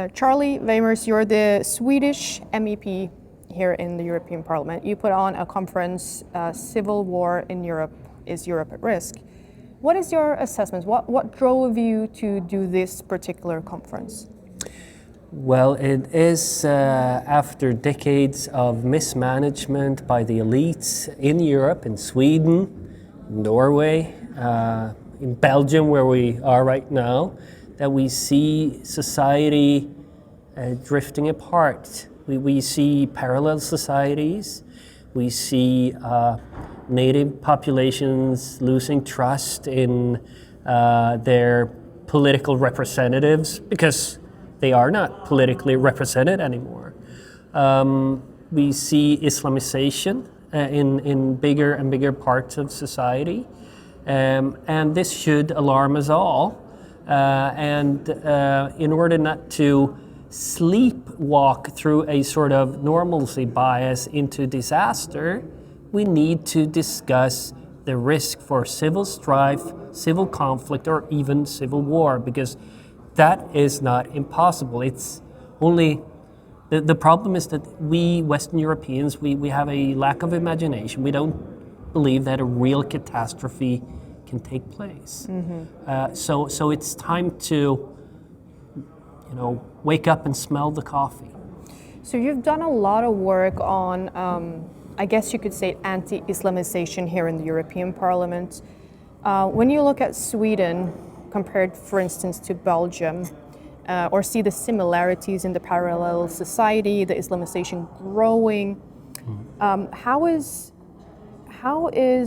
Charlie Weimers, you're the Swedish MEP here in the European Parliament. You put on a conference, Civil War in Europe, is Europe at risk? What is your assessment? What drove you to do this particular conference? Well, it is after decades of mismanagement by the elites in Europe, in Sweden, Norway, in Belgium, where we are right now, that we see society drifting apart. We see parallel societies. We see native populations losing trust in their political representatives because they are not politically represented anymore. We see Islamization in bigger and bigger parts of society. And this should alarm us all. In order not to sleepwalk through a sort of normalcy bias into disaster, we need to discuss the risk for civil strife, civil conflict, or even civil war, because that is not impossible. It's only, the problem is that we Western Europeans, we have a lack of imagination. We don't believe that a real catastrophe can take place. Mm-hmm. So it's time to, wake up and smell the coffee. So you've done a lot of work on, I guess you could say, anti-Islamization here in the European Parliament. When you look at Sweden, compared, for instance, to Belgium, or see the similarities in the parallel society, the Islamization growing, how is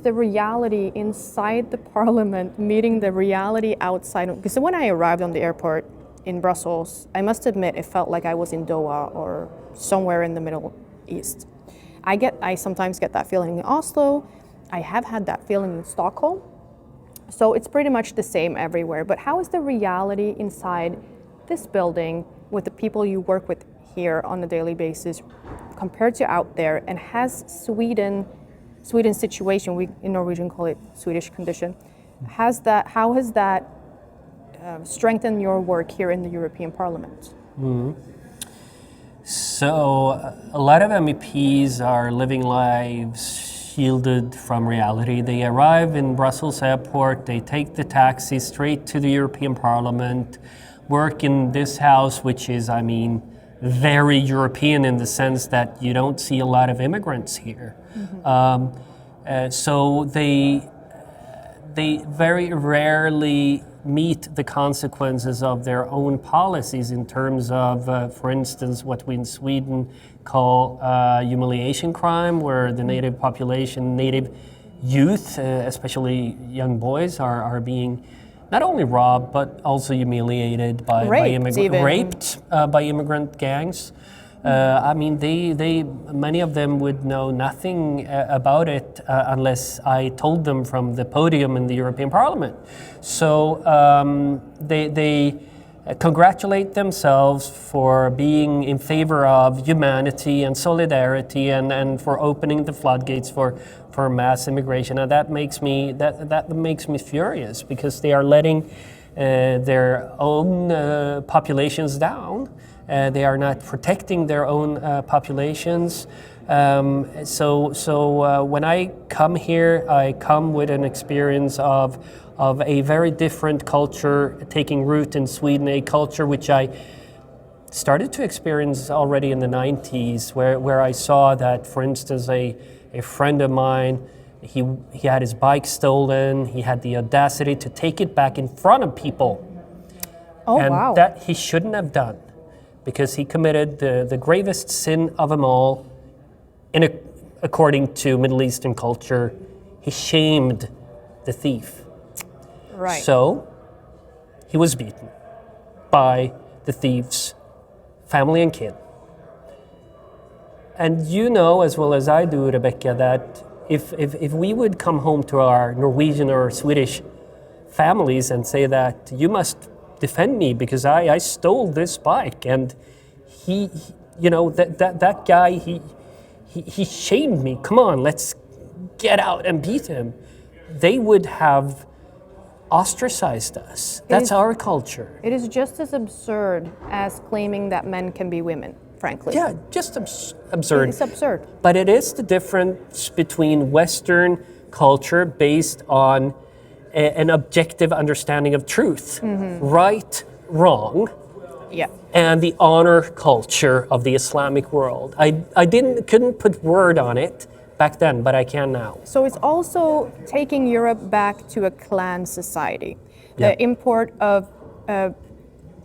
the reality inside the parliament meeting the reality outside? Because when I arrived on the airport in Brussels, I must admit it felt like I was in Doha or somewhere in the Middle East. I sometimes get that feeling in Oslo. I have had that feeling in Stockholm. So it's pretty much the same everywhere. But how is the reality inside this building with the people you work with here on a daily basis compared to out there? And has Sweden's situation, we in Norwegian call it Swedish condition, how has that strengthened your work here in the European Parliament? Mm-hmm. So a lot of MEPs are living lives shielded from reality. They arrive in Brussels airport, they take the taxi straight to the European Parliament, work in this house, which is, very European in the sense that you don't see a lot of immigrants here. Mm-hmm. So they very rarely meet the consequences of their own policies in terms of, for instance, what we in Sweden call humiliation crime, where the native population, native youth, especially young boys, are being not only robbed but also humiliated by immigrant gangs. Many of them would know nothing about it unless I told them from the podium in the European Parliament. So they congratulate themselves for being in favor of humanity and solidarity and for opening the floodgates for mass immigration. And that makes me furious, because they are letting their own populations down. They are not protecting their own populations. So when I come here, I come with an experience of a very different culture taking root in Sweden, a culture which I started to experience already in the 90s, where I saw that, for instance, a friend of mine, he had his bike stolen, he had the audacity to take it back in front of people. Oh, and wow. That he shouldn't have done, because he committed the gravest sin of them all. According to Middle Eastern culture, he shamed the thief. Right. So he was beaten by the thief's family and kin. And you know as well as I do, Rebecca, that if we would come home to our Norwegian or Swedish families and say that you must defend me because I stole this bike, and that guy, he shamed me. Come on, let's get out and beat him. They would have ostracized us. That's our culture. It is just as absurd as claiming that men can be women, frankly. Yeah, just absurd. It's absurd. But it is the difference between Western culture based on an objective understanding of truth, right, wrong, Yeah. and the honor culture of the Islamic world. I couldn't put word on it back then, but I can now. So it's also taking Europe back to a clan society. Yeah. The import of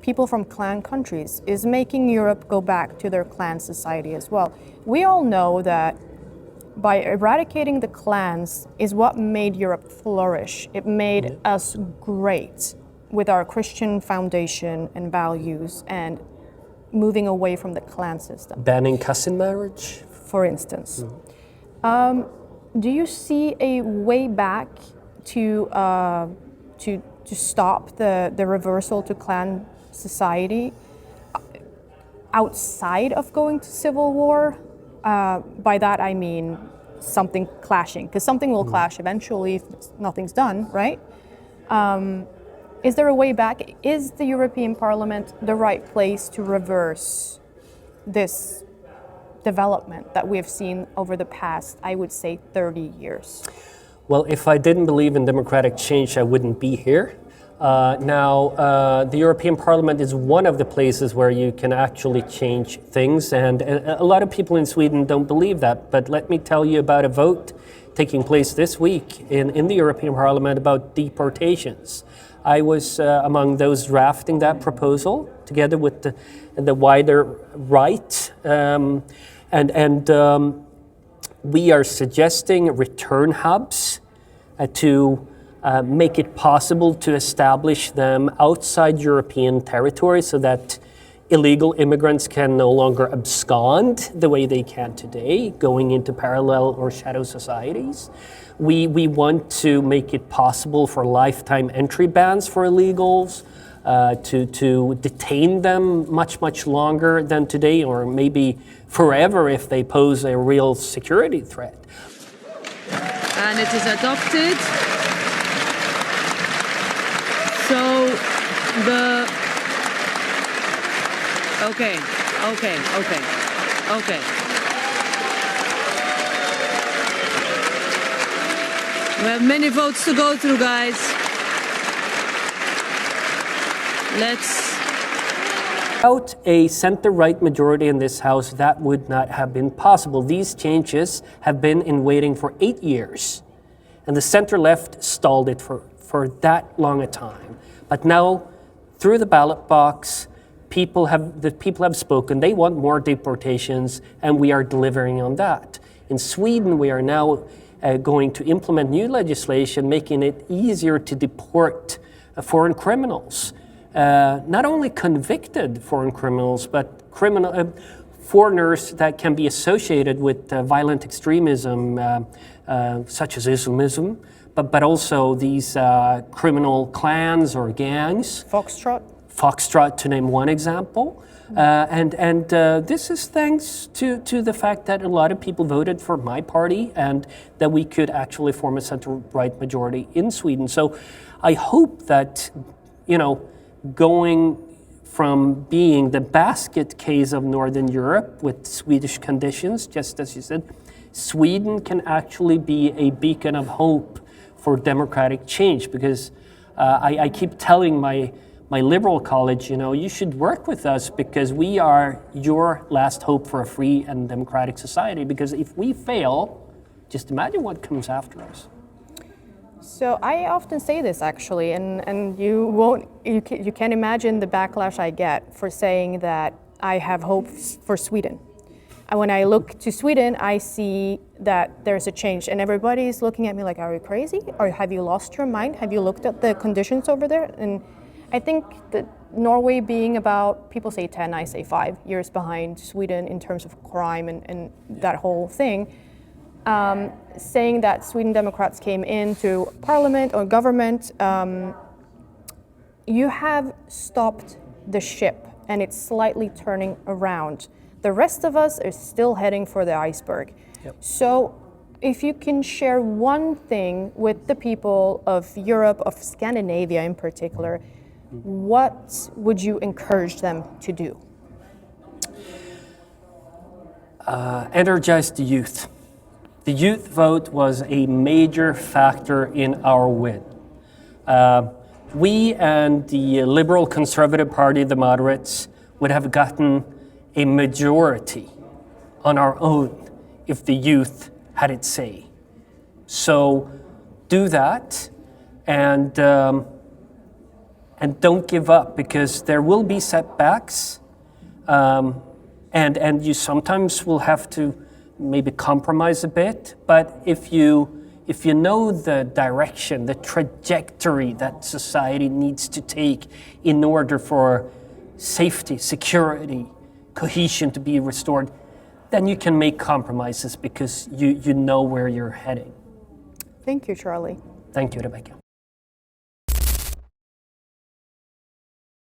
people from clan countries is making Europe go back to their clan society as well. We all know that by eradicating the clans is what made Europe flourish. It made us great with our Christian foundation and values and moving away from the clan system, Banning cousin marriage? for instance. Do you see a way back to stop the reversal to clan society outside of going to civil war? By that I mean something clashing, because something will clash eventually if nothing's done, right? Is there a way back? Is the European Parliament the right place to reverse this development that we have seen over the past, I would say, 30 years? Well, if I didn't believe in democratic change, I wouldn't be here. The European Parliament is one of the places where you can actually change things, and a lot of people in Sweden don't believe that. But let me tell you about a vote taking place this week in the European Parliament about deportations. I was among those drafting that proposal together with the wider right, we are suggesting return hubs to make it possible to establish them outside European territory so that illegal immigrants can no longer abscond the way they can today, going into parallel or shadow societies. We want to make it possible for lifetime entry bans for illegals, to detain them much longer than today, or maybe forever if they pose a real security threat. And it is adopted. So okay. We have many votes to go through, guys. Without a center-right majority in this House, that would not have been possible. These changes have been in waiting for 8 years, and the center-left stalled it for that long a time. But now, through the ballot box, people have spoken. They want more deportations, and we are delivering on that. In Sweden, we are now going to implement new legislation making it easier to deport foreign criminals. Not only convicted foreign criminals, but foreigners that can be associated with violent extremism, such as Islamism, but also these criminal clans or gangs. Foxtrot, to name one example. This is thanks to the fact that a lot of people voted for my party and that we could actually form a center-right majority in Sweden. So I hope that, going from being the basket case of Northern Europe with Swedish conditions, just as you said, Sweden can actually be a beacon of hope for democratic change, because I keep telling my liberal college, you should work with us because we are your last hope for a free and democratic society. Because if we fail, just imagine what comes after us. So I often say this actually, and you can't imagine the backlash I get for saying that I have hopes for Sweden. And when I look to Sweden, I see that there's a change, and everybody's looking at me like, are you crazy? Or have you lost your mind? Have you looked at the conditions over there? And I think that Norway being about, people say 10, I say 5 years behind Sweden in terms of crime and that whole thing, saying that Sweden Democrats came into parliament or government, you have stopped the ship and it's slightly turning around. The rest of us are still heading for the iceberg. Yep. So if you can share one thing with the people of Europe, of Scandinavia in particular, what would you encourage them to do? Energize the youth. The youth vote was a major factor in our win. We and the Liberal Conservative Party, the moderates, would have gotten a majority on our own if the youth had its say. So do that and don't give up, because there will be setbacks, and you sometimes will have to maybe compromise a bit. But if you know the direction, the trajectory that society needs to take in order for safety, security, cohesion to be restored, then you can make compromises because you know where you're heading. Thank you, Charlie. Thank you, Rebecca.